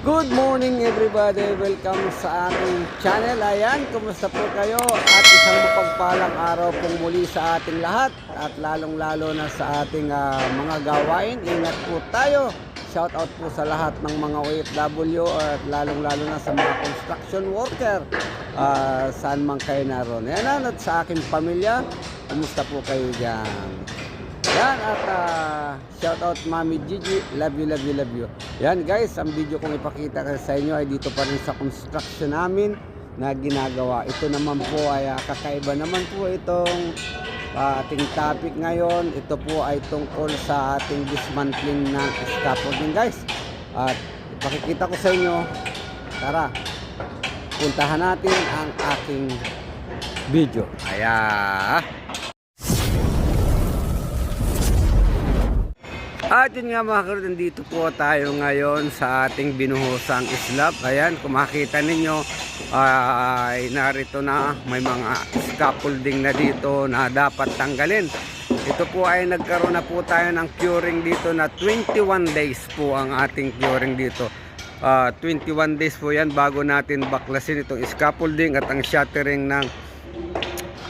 Good morning everybody, welcome sa ating channel. Ayan, kumusta po kayo? At isang mapagpalang araw pong muli sa ating lahat. At lalong lalo na sa ating mga gawain. Ingat po tayo. Shout out po sa lahat ng mga OFW at lalong lalo na sa mga construction worker. Saan man kayo naroon. Ayan, at sa aking pamilya, kumusta po kayo dyan? Yan, at shout out Mami Gigi, love you, love you, love you. Yan guys, ang video kong ipakita sa inyo ay dito pa rin sa construction namin na ginagawa. Ito naman po ay kakaiba naman po itong ating topic ngayon. Ito po ay tungkol sa ating dismantling ng scaffolding guys. At ipakikita ko sa inyo, tara, puntahan natin ang aking video. Ayan. At yun nga mga karoon, nandito po tayo ngayon sa ating binuhosang slab. Ayan, kung makita ninyo, ay narito na, may mga scaffolding na dito na dapat tanggalin. Ito po ay nagkaroon na po tayo ng curing dito na 21 days po ang ating curing dito. 21 days po yan bago natin baklasin itong scaffolding at ang shattering ng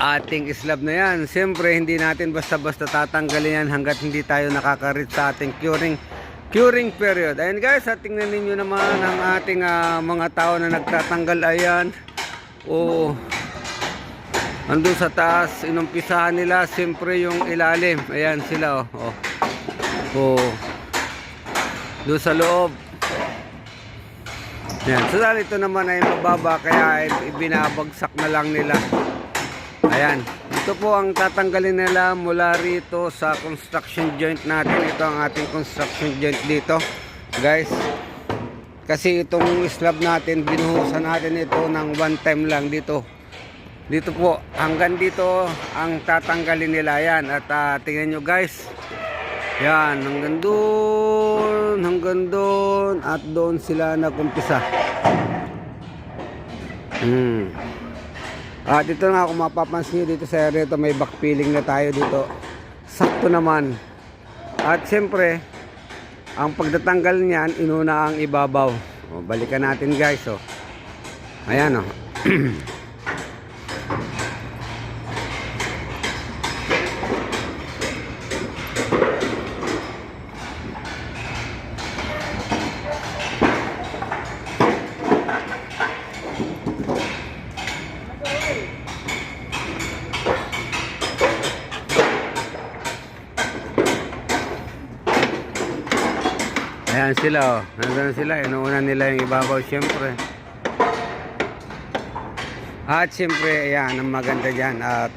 ating slab na yan. Siyempre hindi natin basta-basta tatanggalin yan hanggat hindi tayo nakakareach sa ating curing period. Ayan guys, at tingnan ninyo naman ang ating mga tao na nagtatanggal. Ayan, andun sa taas, inumpisahan nila siyempre yung ilalim. Ayan sila doon sa loob. Ayan, so dahil ito naman ay mababa kaya ibinabagsak na lang nila. Ayan, ito po ang tatanggalin nila mula rito sa construction joint natin. Ito ang ating construction joint dito guys, kasi itong slab natin binuhusan natin ito ng one time lang dito po, hanggang dito ang tatanggalin nila. Yan, at tingnan nyo guys, yan, hanggang doon at doon sila nagkumpisa. Dito nga kung mapapansin nyo dito sa area ito, may backfilling na tayo dito. Sakto naman. At siyempre, ang pagtatanggal niyan, inuna ang ibabaw. Balikan natin guys. Ayan . Ayan sila nandun sila, inuuna nila yung ibabaw siyempre. At siyempre, ayan, ang maganda dyan. At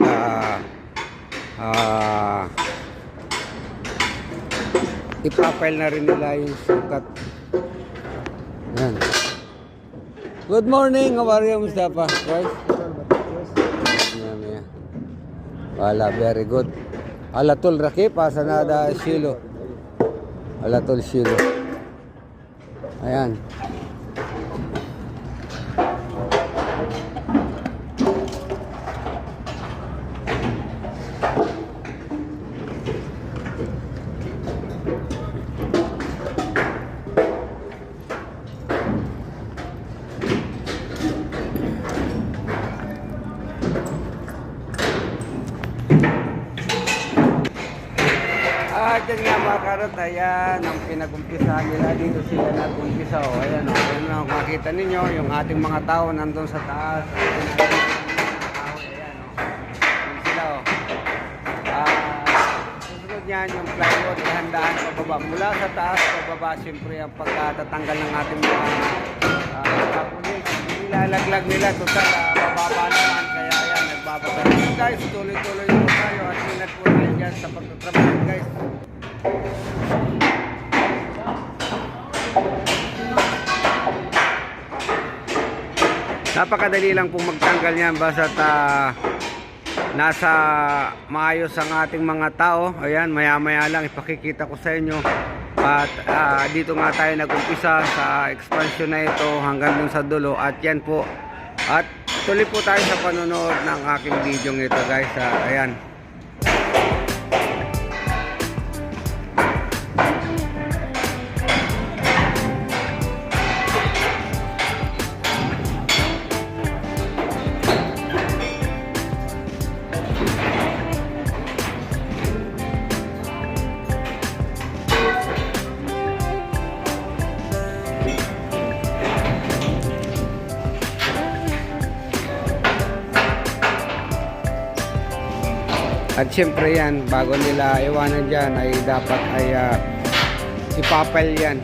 ipapile na rin nila yung sukat. Ayan. Good morning, how are you Mustafa? Guys? Wala, very good. Alatul Rakip, Asanada Shilo. Alatul Shilo. Ayan. Dyan nga mga karot, ayan ang pinag-umpisa nila. Dito sila nag-umpisa. Ayan ayan makita ninyo yung ating mga tao nandun sa taas. Ayan sila susunod niyan yung plywood, ihandaan pababa mula sa taas pababa. Siyempre ang pagtatanggal ng ating mga kapulis, nilalaglag nila total bababa naman, kaya ayan nagbababa guys. Tuloy-tuloy po tayo at ingat po tayo dyan sa pagtatrabaho guys. Napakadali lang pong magtanggal yan basta nasa maayos ang ating mga tao. Ayan, maya-maya lang ipakikita ko sa inyo. At dito nga tayo nag-umpisa sa expansion na ito hanggang dun sa dulo. At yan po. At tuloy po tayo sa panonood ng aking video ito guys. Ayan. At syempre yan, bago nila iwanan dyan ay dapat ay ipapal yan.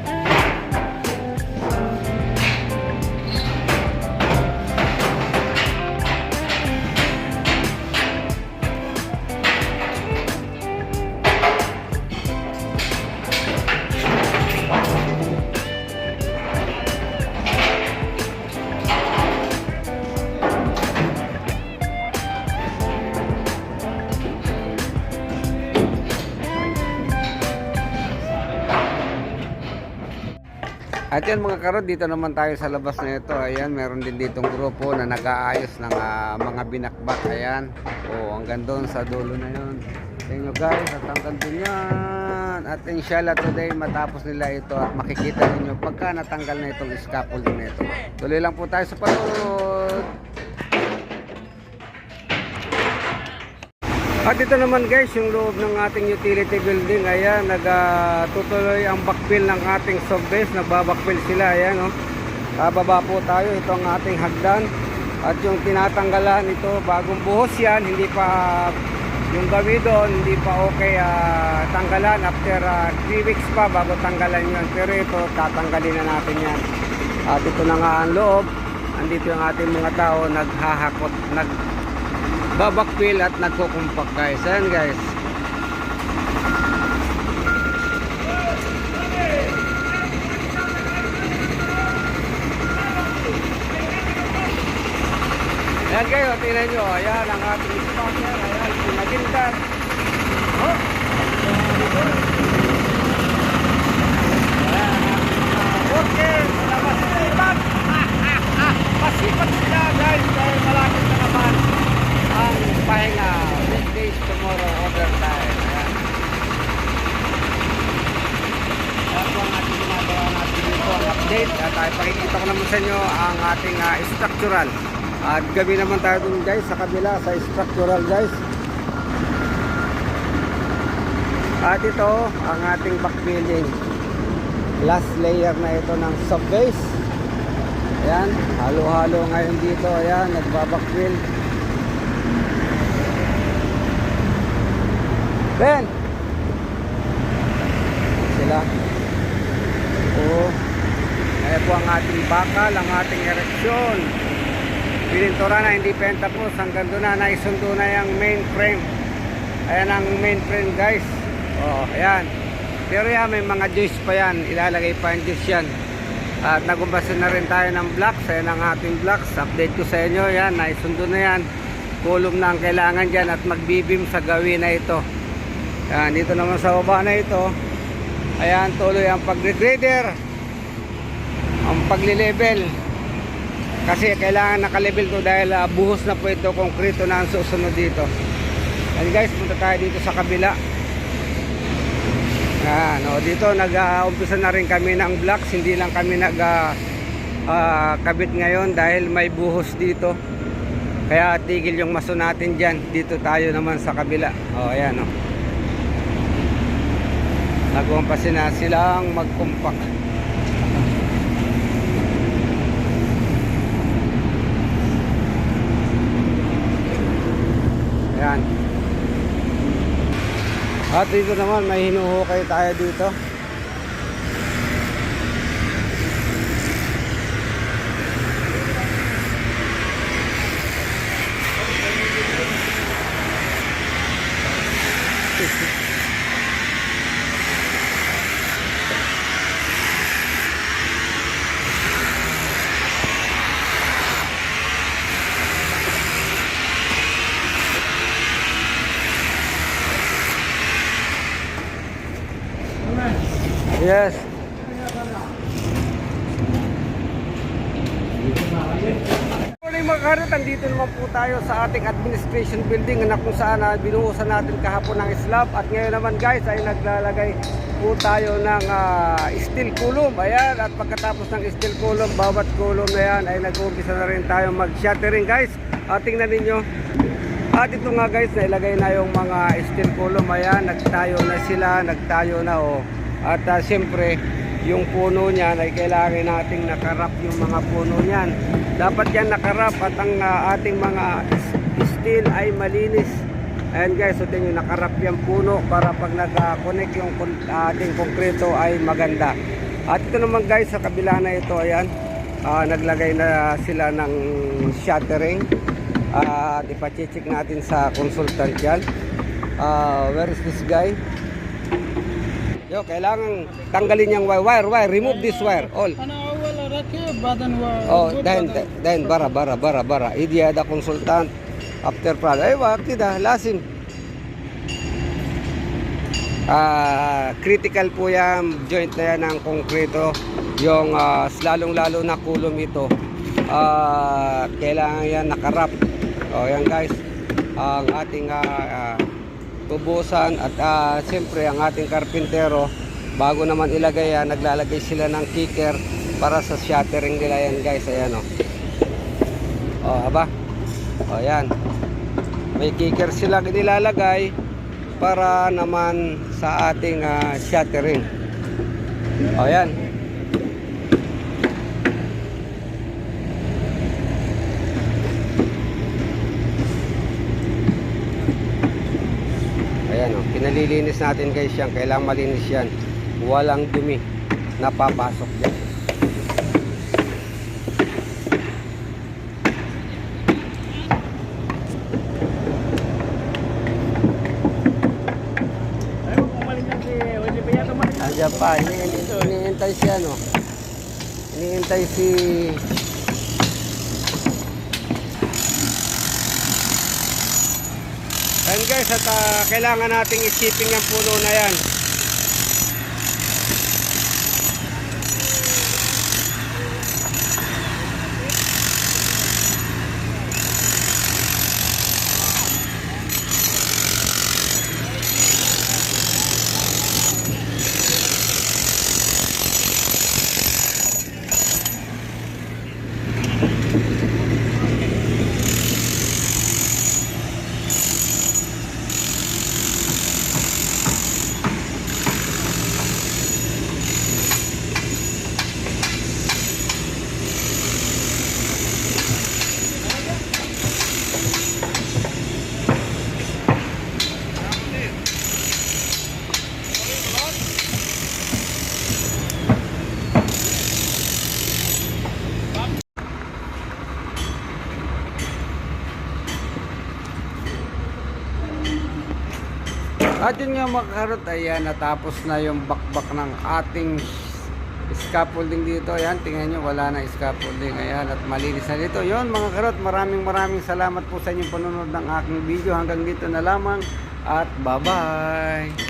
At yan mga karod, dito naman tayo sa labas na ito. Ayan, meron din ditong grupo na nag-aayos ng mga binakbak. Ayan, hanggang doon sa dulo na yun. Tingnan nyo guys, at hanggang doon yan. At inshallah today matapos nila ito at makikita ninyo pagka natanggal na itong scaffolding na ito. Tuloy lang po tayo sa panood. At ito naman guys, yung loob ng ating utility building. Ayan, nagtutuloy ang backfill ng ating subbase. Nagbabackfill sila, ayan oh. Baba po tayo, ito ang ating hagdan. At yung tinatanggalan ito, bagong buhos yan, hindi pa, yung gawi doon, hindi pa okay tanggalan. After 3 weeks pa bago tanggalan yun. Pero ito, tatanggalin na natin yan. At ito na nga ang loob. Andito yung ating mga tao, naghahakot, babakpil at nagkukumpak guys. Ayan guys. Ayan kayo, tingnan nyo. Ayan ang ating sponsor. Ayan, pinagindar. Oh! Ayan, worker. Masipag. Masipag sila guys. Dahil malapit na naman ang pahinga. Weekdays, tomorrow, overtime. Ayan. Ayan po ang ating ginagawa natin dito. Ang update. At pakikita ko naman sa inyo ang ating structural. At gabi naman tayo dun guys sa kabila sa structural guys. At ito ang ating backfilling. Last layer na ito ng subbase. Ayan, halo-halo ngayon dito. Ayan, nagbabackfill. Ben! Sila. Oo. Ayan po ang ating bakal, ang ating ereksyon. Pinintura na, hindi pentapos. Hanggang doon na, naisundo na yung main frame. Ayan ang main frame guys. Oh, ayan. Pero yan, may mga joist pa yan. Ilalagay pa yung joist yan. At nagumbasa na rin tayo ng blocks. Ayan ang ating blocks. Update ko sa inyo. Yan, naisundo na yan. Column na ang kailangan dyan at magbibim sa gawin na ito. Ayan, dito naman sa baba na ito. Ayan, tuloy ang pag-regrader. Ang pagli-level. Kasi kailangan naka-level to dahil buhos na po ito, konkreto na ang susunod dito. And guys, punta tayo dito sa kabila. Ayan, dito nag-umpisa na rin kami ng blocks. Hindi lang kami kabit ngayon dahil may buhos dito. Kaya tigil yung maso natin dyan. Dito tayo naman sa kabila. Ayan nag-umpisa na silang mag-compact. Ayan. At dito naman may hinuhukay tayo dito. Yes. Morning mga karot, andito naman po tayo sa ating administration building na kung saan binuhusan natin kahapon ng slab. At ngayon naman guys ay naglalagay po tayo ng steel column. Ayan, at pagkatapos ng steel column, bawat column na yan ay nag-uumpisa na rin tayo mag-shattering guys. At tingnan ninyo. At ito nga guys, nailagay na yung mga steel column. Ayan, nagtayo na sila, nagtayo na At siyempre, yung puno niyan ay kailangan nating nakarap yung mga puno niyan. Dapat yan nakarap at ang ating mga steel ay malinis. Ayan guys, so tingin nakarap yung puno para pag nag-connect yung ating konkreto ay maganda. At ito naman guys, sa kabila na ito, ayan, naglagay na sila ng shuttering. At ipacheck natin sa consultant yan. Where is this guy? Yo, kailangan tanggalin yung wire. Remove this wire. All. Oh, then bara. Idea the consultant after problem. Ay, wag kita, lasim. Critical po yan, joint na yan ng konkreto. Yung lalong-lalo na kulom ito. Kailangan yan nakarap. O yan guys, ang ating tubusan at siyempre ang ating karpintero, bago naman ilagay yan, naglalagay sila ng kicker para sa shuttering nila yan guys. Ayan o. Aba. O yan. May kicker sila nilalagay para naman sa ating shuttering. O yan. Ayan o, pinalilinis natin guys yan. Kailangan malinis yan. Walang dumi na papasok yan. Andiyan pa, iniintay siya no. Iniintay si ayan guys, at kailangan nating isiping yung puno na yan. At yun nga mga karot, ayan, natapos na yung bakbak ng ating scaffolding dito. Ayan, tingnan nyo, wala na scaffolding. Ayan, at malinis na dito. Yun mga karot, maraming salamat po sa inyong panunod ng aking video. Hanggang dito na lamang at bye bye.